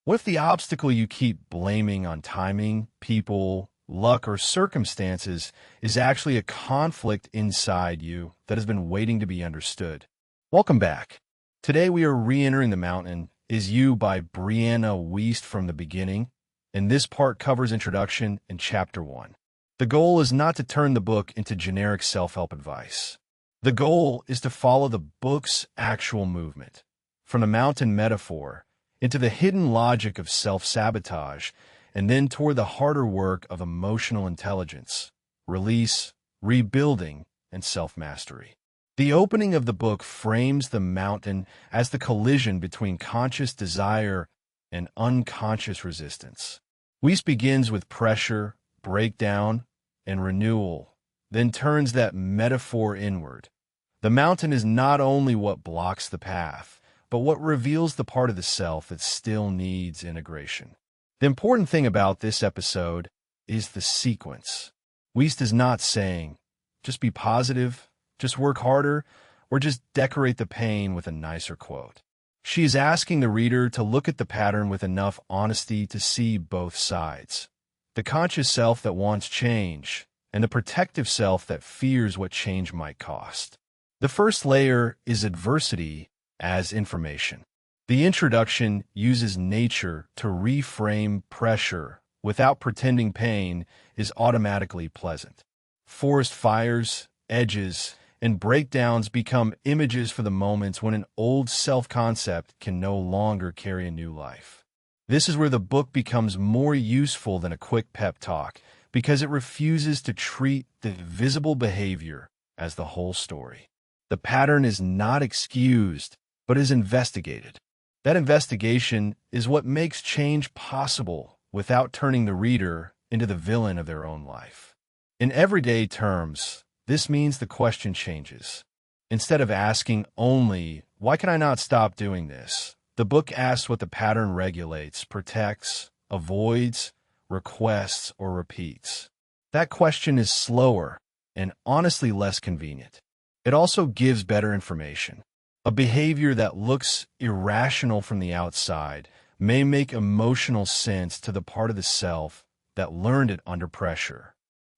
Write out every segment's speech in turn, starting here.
What if the obstacle you keep blaming on timing, people, luck, or circumstances is actually a conflict inside you that has been waiting to be understood? Welcome back. Today we are re-entering the mountain Is You by Brianna Wiest from the beginning, and this part covers introduction in Chapter 1. The goal is not to turn the book into generic self-help advice. The goal is to follow the book's actual movement, from the mountain metaphor into the hidden logic of self-sabotage, and then toward the harder work of emotional intelligence, release, rebuilding, and self-mastery. The opening of the book frames the mountain as the collision between conscious desire and unconscious resistance. Wiest begins with pressure, breakdown, and renewal, then turns that metaphor inward. The mountain is not only what blocks the path, but what reveals the part of the self that still needs integration. The important thing about this episode is the sequence. Wiest is not saying, just be positive, just work harder, or just decorate the pain with a nicer quote. She is asking the reader to look at the pattern with enough honesty to see both sides. The conscious self that wants change, and the protective self that fears what change might cost. The first layer is adversity as information. The introduction uses nature to reframe pressure without pretending pain is automatically pleasant. Forest fires, edges, and breakdowns become images for the moments when an old self-concept can no longer carry a new life. This is where the book becomes more useful than a quick pep talk because it refuses to treat the visible behavior as the whole story. The pattern is not excused, but is investigated. That investigation is what makes change possible without turning the reader into the villain of their own life. In everyday terms, this means the question changes. Instead of asking only, why can I not stop doing this? The book asks what the pattern regulates, protects, avoids, requests, or repeats. That question is slower and honestly less convenient. It also gives better information. A behavior that looks irrational from the outside may make emotional sense to the part of the self that learned it under pressure.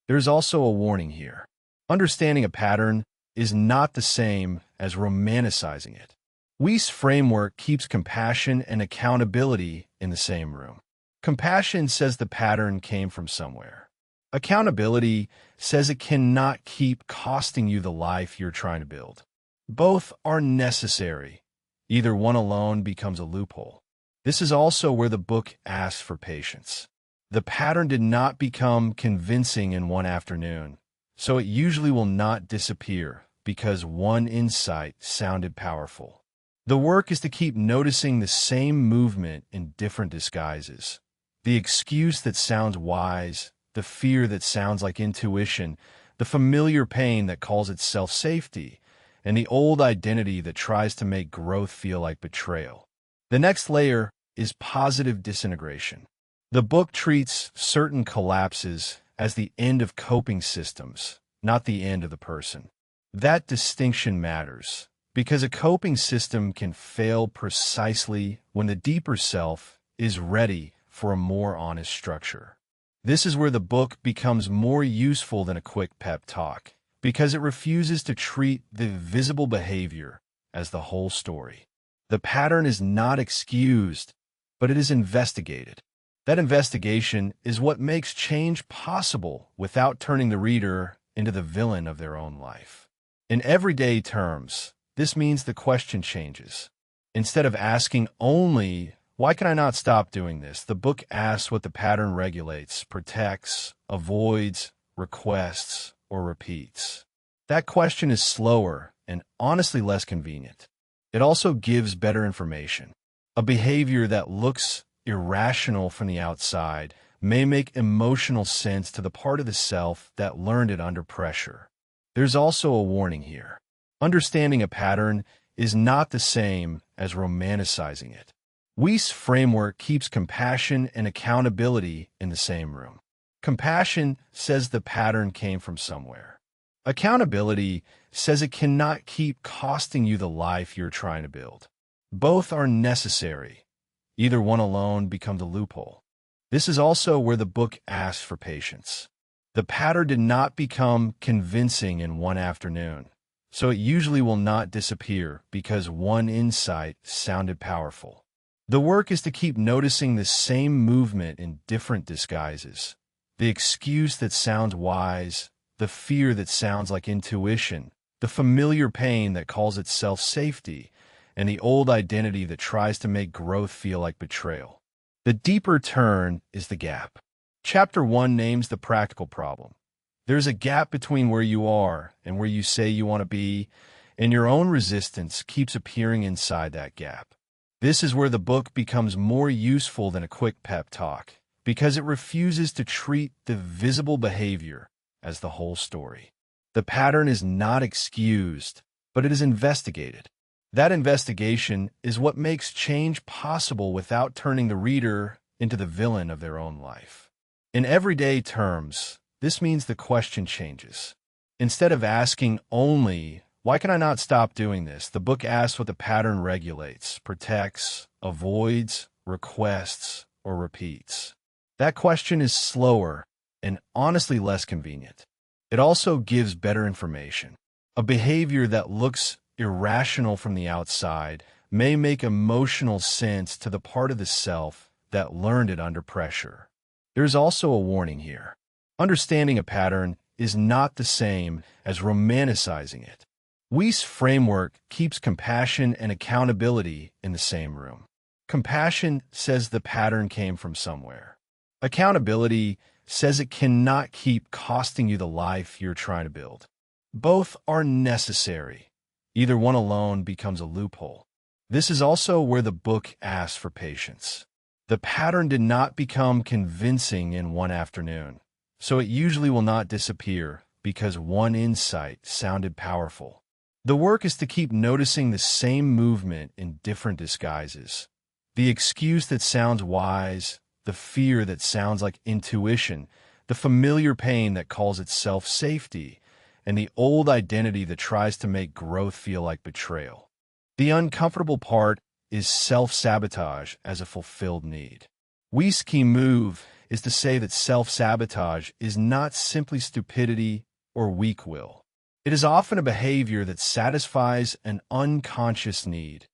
There's also a warning here. Understanding a pattern is not the same as romanticizing it. Wiest's framework keeps compassion and accountability in the same room. Compassion says the pattern came from somewhere. Accountability says it cannot keep costing you the life you're trying to build. Both are necessary. Either one alone becomes a loophole. This is also where the book asks for patience. The pattern did not become convincing in one afternoon, so it usually will not disappear because one insight sounded powerful. The work is to keep noticing the same movement in different disguises. The excuse that sounds wise, the fear that sounds like intuition, the familiar pain that calls itself safety, and the old identity that tries to make growth feel like betrayal. The next layer is positive disintegration. The book treats certain collapses as the end of coping systems, not the end of the person. That distinction matters, because a coping system can fail precisely when the deeper self is ready for a more honest structure. This is where the book becomes more useful than a quick pep talk, because it refuses to treat the visible behavior as the whole story. The pattern is not excused, but it is investigated. That investigation is what makes change possible without turning the reader into the villain of their own life. In everyday terms, this means the question changes. Instead of asking only, why can I not stop doing this? The book asks what the pattern regulates, protects, avoids, requests, or repeats. That question is slower and honestly less convenient. It also gives better information. A behavior that looks irrational from the outside may make emotional sense to the part of the self that learned it under pressure. There's also a warning here. Understanding a pattern is not the same as romanticizing it. Wiest's framework keeps compassion and accountability in the same room. Compassion says the pattern came from somewhere. Accountability says it cannot keep costing you the life you're trying to build. Both are necessary. Either one alone becomes a loophole. This is also where the book asks for patience. The pattern did not become convincing in one afternoon, so it usually will not disappear because one insight sounded powerful. The work is to keep noticing the same movement in different disguises. The excuse that sounds wise, the fear that sounds like intuition, the familiar pain that calls itself safety, and the old identity that tries to make growth feel like betrayal. The deeper turn is the gap. Chapter 1 names the practical problem. There's a gap between where you are and where you say you want to be, and your own resistance keeps appearing inside that gap. This is where the book becomes more useful than a quick pep talk, because it refuses to treat the visible behavior as the whole story. The pattern is not excused, but it is investigated. That investigation is what makes change possible without turning the reader into the villain of their own life. In everyday terms, this means the question changes. Instead of asking only, "Why can I not stop doing this?" the book asks what the pattern regulates, protects, avoids, requests, or repeats. That question is slower and honestly less convenient. It also gives better information. A behavior that looks irrational from the outside may make emotional sense to the part of the self that learned it under pressure. There's also a warning here. Understanding a pattern is not the same as romanticizing it. Wiest's framework keeps compassion and accountability in the same room. Compassion says the pattern came from somewhere. Accountability says it cannot keep costing you the life you're trying to build. Both are necessary. Either one alone becomes a loophole. This is also where the book asks for patience. The pattern did not become convincing in one afternoon, so it usually will not disappear because one insight sounded powerful. The work is to keep noticing the same movement in different disguises. The excuse that sounds wise, the fear that sounds like intuition, the familiar pain that calls itself safety, and the old identity that tries to make growth feel like betrayal. The uncomfortable part is self-sabotage as a fulfilled need. Wiest's key move is to say that self-sabotage is not simply stupidity or weak will. It is often a behavior that satisfies an unconscious need,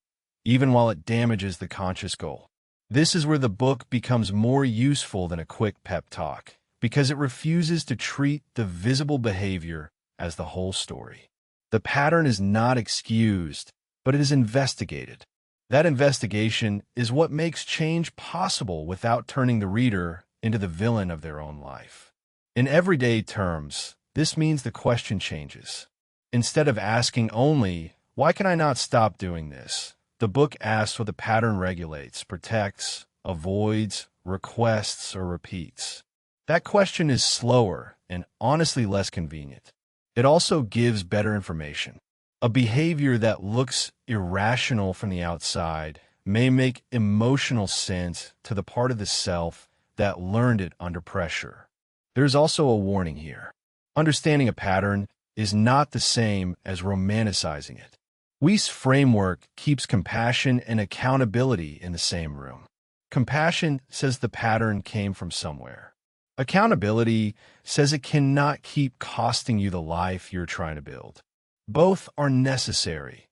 even while it damages the conscious goal. This is where the book becomes more useful than a quick pep talk, because it refuses to treat the visible behavior as the whole story. The pattern is not excused, but it is investigated. That investigation is what makes change possible without turning the reader into the villain of their own life. In everyday terms, this means the question changes. Instead of asking only, "Why can I not stop doing this?" the book asks what the pattern regulates, protects, avoids, requests, or repeats. That question is slower and honestly less convenient. It also gives better information. A behavior that looks irrational from the outside may make emotional sense to the part of the self that learned it under pressure. There's also a warning here. Understanding a pattern is not the same as romanticizing it. Wiest's framework keeps compassion and accountability in the same room. Compassion says the pattern came from somewhere. Accountability says it cannot keep costing you the life you're trying to build. Both are necessary.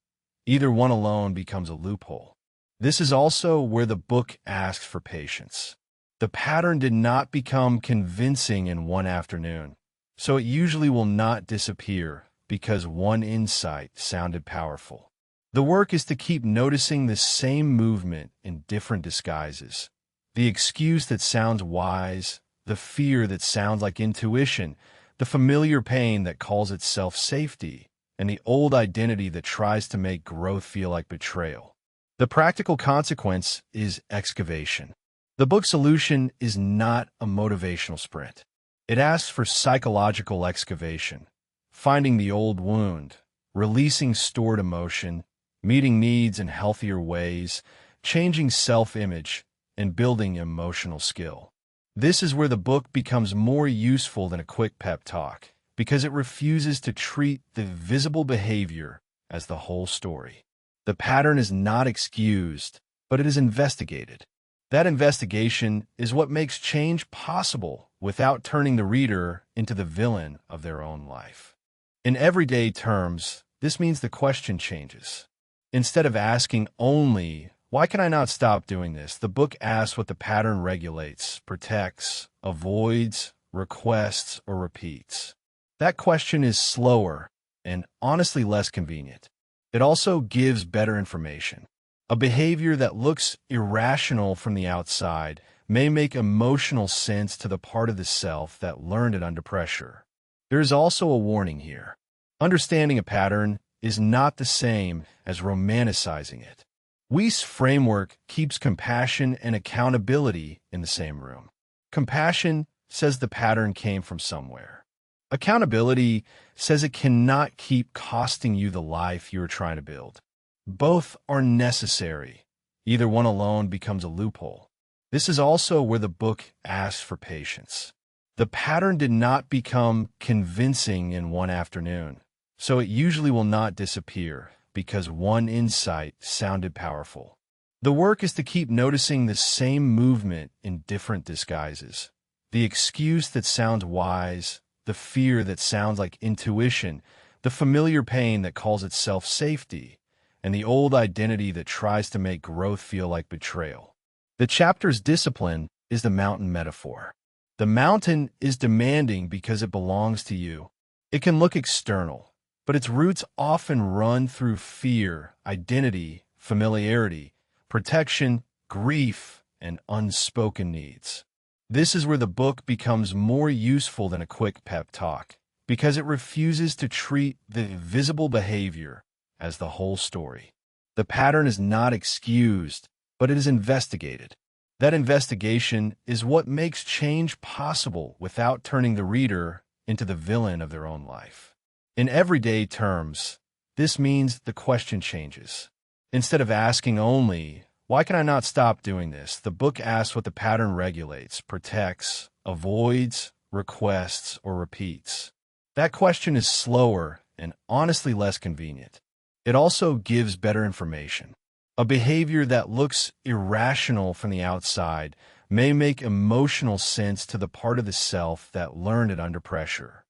Either one alone becomes a loophole. This is also where the book asks for patience. The pattern did not become convincing in one afternoon, so it usually will not disappear because one insight sounded powerful. The work is to keep noticing the same movement in different disguises. The excuse that sounds wise, the fear that sounds like intuition, the familiar pain that calls itself safety, and the old identity that tries to make growth feel like betrayal. The practical consequence is excavation. The book's solution is not a motivational sprint. It asks for psychological excavation, finding the old wound, releasing stored emotion, meeting needs in healthier ways, changing self-image, and building emotional skill. This is where the book becomes more useful than a quick pep talk, because it refuses to treat the visible behavior as the whole story. The pattern is not excused, but it is investigated. That investigation is what makes change possible without turning the reader into the villain of their own life. In everyday terms, this means the question changes. Instead of asking only, "Why can I not stop doing this?" the book asks what the pattern regulates, protects, avoids, requests, or repeats. That question is slower and honestly less convenient. It also gives better information. A behavior that looks irrational from the outside may make emotional sense to the part of the self that learned it under pressure. There is also a warning here. Understanding a pattern is not the same as romanticizing it. Wiest's framework keeps compassion and accountability in the same room. Compassion says the pattern came from somewhere. Accountability says it cannot keep costing you the life you are trying to build. Both are necessary. Either one alone becomes a loophole. This is also where the book asks for patience. The pattern did not become convincing in one afternoon, so it usually will not disappear because one insight sounded powerful. The work is to keep noticing the same movement in different disguises. The excuse that sounds wise, the fear that sounds like intuition, the familiar pain that calls itself safety, and the old identity that tries to make growth feel like betrayal. The chapter's discipline is the mountain metaphor. The mountain is demanding because it belongs to you. It can look external, but its roots often run through fear, identity, familiarity, protection, grief, and unspoken needs. This is where the book becomes more useful than a quick pep talk, because it refuses to treat the visible behavior as the whole story. The pattern is not excused, but it is investigated. That investigation is what makes change possible without turning the reader into the villain of their own life. In everyday terms, this means the question changes. Instead of asking only, "Why can I not stop doing this?" the book asks what the pattern regulates, protects, avoids, requests, or repeats. That question is slower and honestly less convenient. It also gives better information. A behavior that looks irrational from the outside may make emotional sense to the part of the self that learned it under pressure.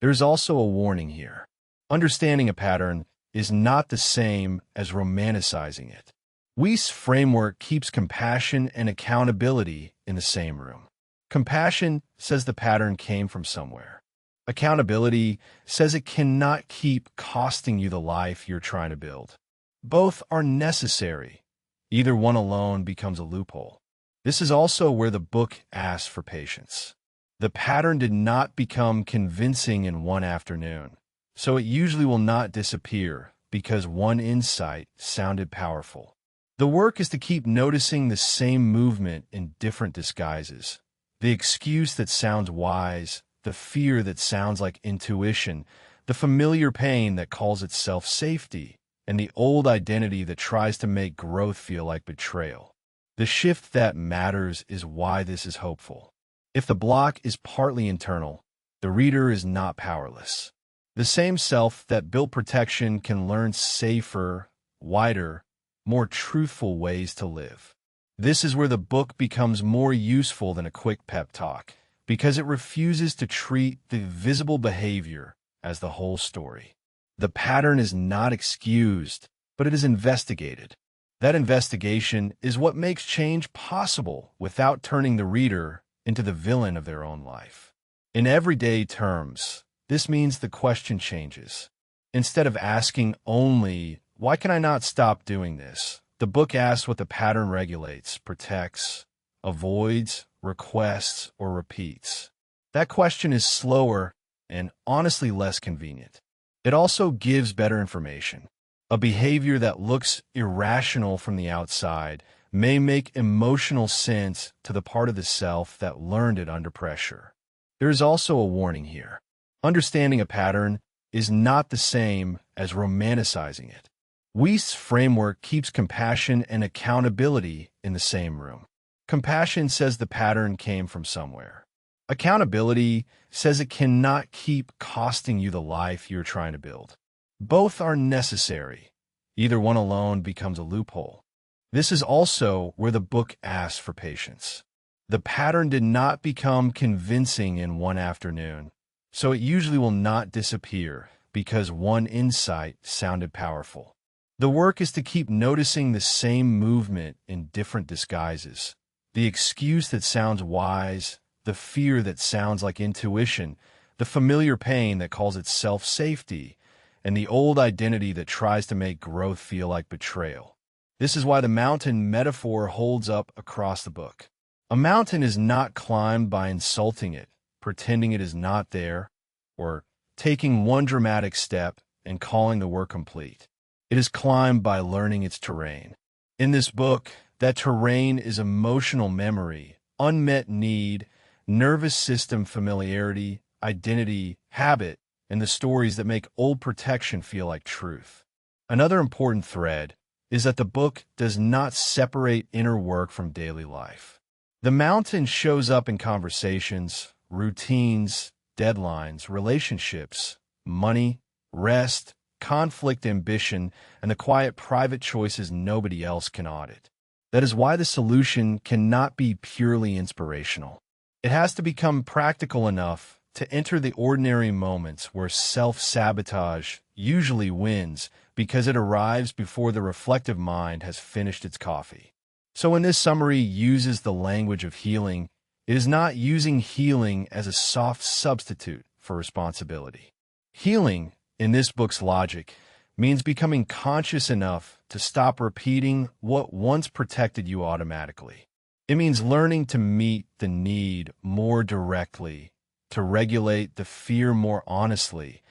There is also a warning here. Understanding a pattern is not the same as romanticizing it. Wiest's framework keeps compassion and accountability in the same room. Compassion says the pattern came from somewhere. Accountability says it cannot keep costing you the life you're trying to build. Both are necessary. Either one alone becomes a loophole. This is also where the book asks for patience. The pattern did not become convincing in one afternoon, so it usually will not disappear because one insight sounded powerful. The work is to keep noticing the same movement in different disguises. The excuse that sounds wise, the fear that sounds like intuition, the familiar pain that calls itself safety, and the old identity that tries to make growth feel like betrayal. The shift that matters is why this is hopeful. If the block is partly internal, the reader is not powerless. The same self that built protection can learn safer, wider, more truthful ways to live. This is where the book becomes more useful than a quick pep talk, because it refuses to treat the visible behavior as the whole story. The pattern is not excused, but it is investigated. That investigation is what makes change possible without turning the reader into the villain of their own life. In everyday terms, this means the question changes. Instead of asking only, "Why can I not stop doing this?" the book asks what the pattern regulates, protects, avoids, requests, or repeats. That question is slower and honestly less convenient. It also gives better information. A behavior that looks irrational from the outside may make emotional sense to the part of the self that learned it under pressure. There is also a warning here. Understanding a pattern is not the same as romanticizing it. Wiest's framework keeps compassion and accountability in the same room. Compassion says the pattern came from somewhere. Accountability says it cannot keep costing you the life you're trying to build. Both are necessary. Either one alone becomes a loophole. This is also where the book asks for patience. The pattern did not become convincing in one afternoon, so it usually will not disappear because one insight sounded powerful. The work is to keep noticing the same movement in different disguises. The excuse that sounds wise, the fear that sounds like intuition, the familiar pain that calls itself safety, and the old identity that tries to make growth feel like betrayal. This is why the mountain metaphor holds up across the book. A mountain is not climbed by insulting it, pretending it is not there, or taking one dramatic step and calling the work complete. It is climbed by learning its terrain. In this book, that terrain is emotional memory, unmet need, nervous system familiarity, identity, habit, and the stories that make old protection feel like truth. Another important thread is that the book does not separate inner work from daily life. The mountain shows up in conversations, routines, deadlines, relationships, money, rest, conflict, ambition, and the quiet private choices nobody else can audit. That is why the solution cannot be purely inspirational. It has to become practical enough to enter the ordinary moments where self-sabotage usually wins because it arrives before the reflective mind has finished its coffee. So when this summary uses the language of healing, it is not using healing as a soft substitute for responsibility. Healing, in this book's logic, means becoming conscious enough to stop repeating what once protected you automatically. It means learning to meet the need more directly, to regulate the fear more honestly,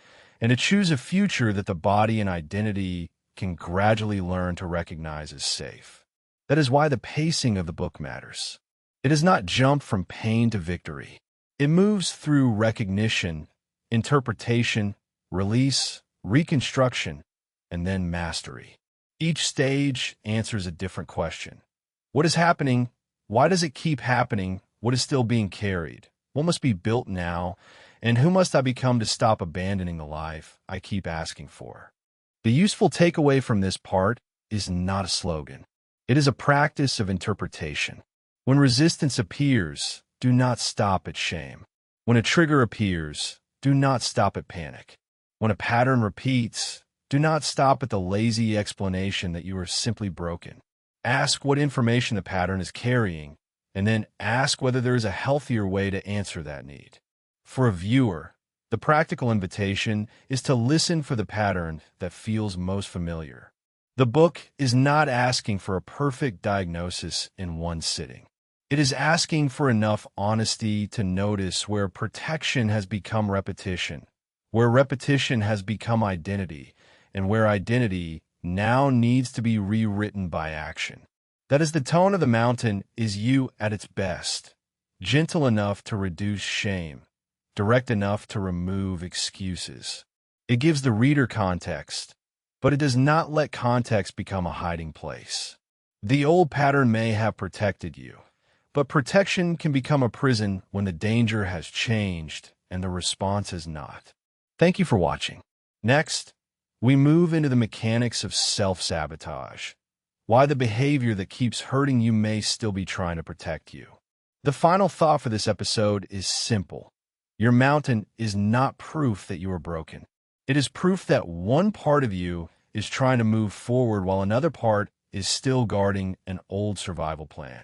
and to choose a future that the body and identity can gradually learn to recognize as safe. That is why the pacing of the book matters. It does not jump from pain to victory. It moves through recognition, interpretation, release, reconstruction, and then mastery. Each stage answers a different question. What is happening? Why does it keep happening? What is still being carried? What must be built now? And who must I become to stop abandoning the life I keep asking for? The useful takeaway from this part is not a slogan. It is a practice of interpretation. When resistance appears, do not stop at shame. When a trigger appears, do not stop at panic. When a pattern repeats, do not stop at the lazy explanation that you are simply broken. Ask what information the pattern is carrying, and then ask whether there is a healthier way to answer that need. For a viewer, the practical invitation is to listen for the pattern that feels most familiar. The book is not asking for a perfect diagnosis in one sitting. It is asking for enough honesty to notice where protection has become repetition, where repetition has become identity, and where identity now needs to be rewritten by action. That is the tone of the mountain is you at its best, gentle enough to reduce shame, direct enough to remove excuses. It gives the reader context, but it does not let context become a hiding place. The old pattern may have protected you, but protection can become a prison when the danger has changed and the response has not. Thank you for watching. Next, we move into the mechanics of self-sabotage, why the behavior that keeps hurting you may still be trying to protect you. The final thought for this episode is simple. Your mountain is not proof that you are broken. It is proof that one part of you is trying to move forward while another part is still guarding an old survival plan.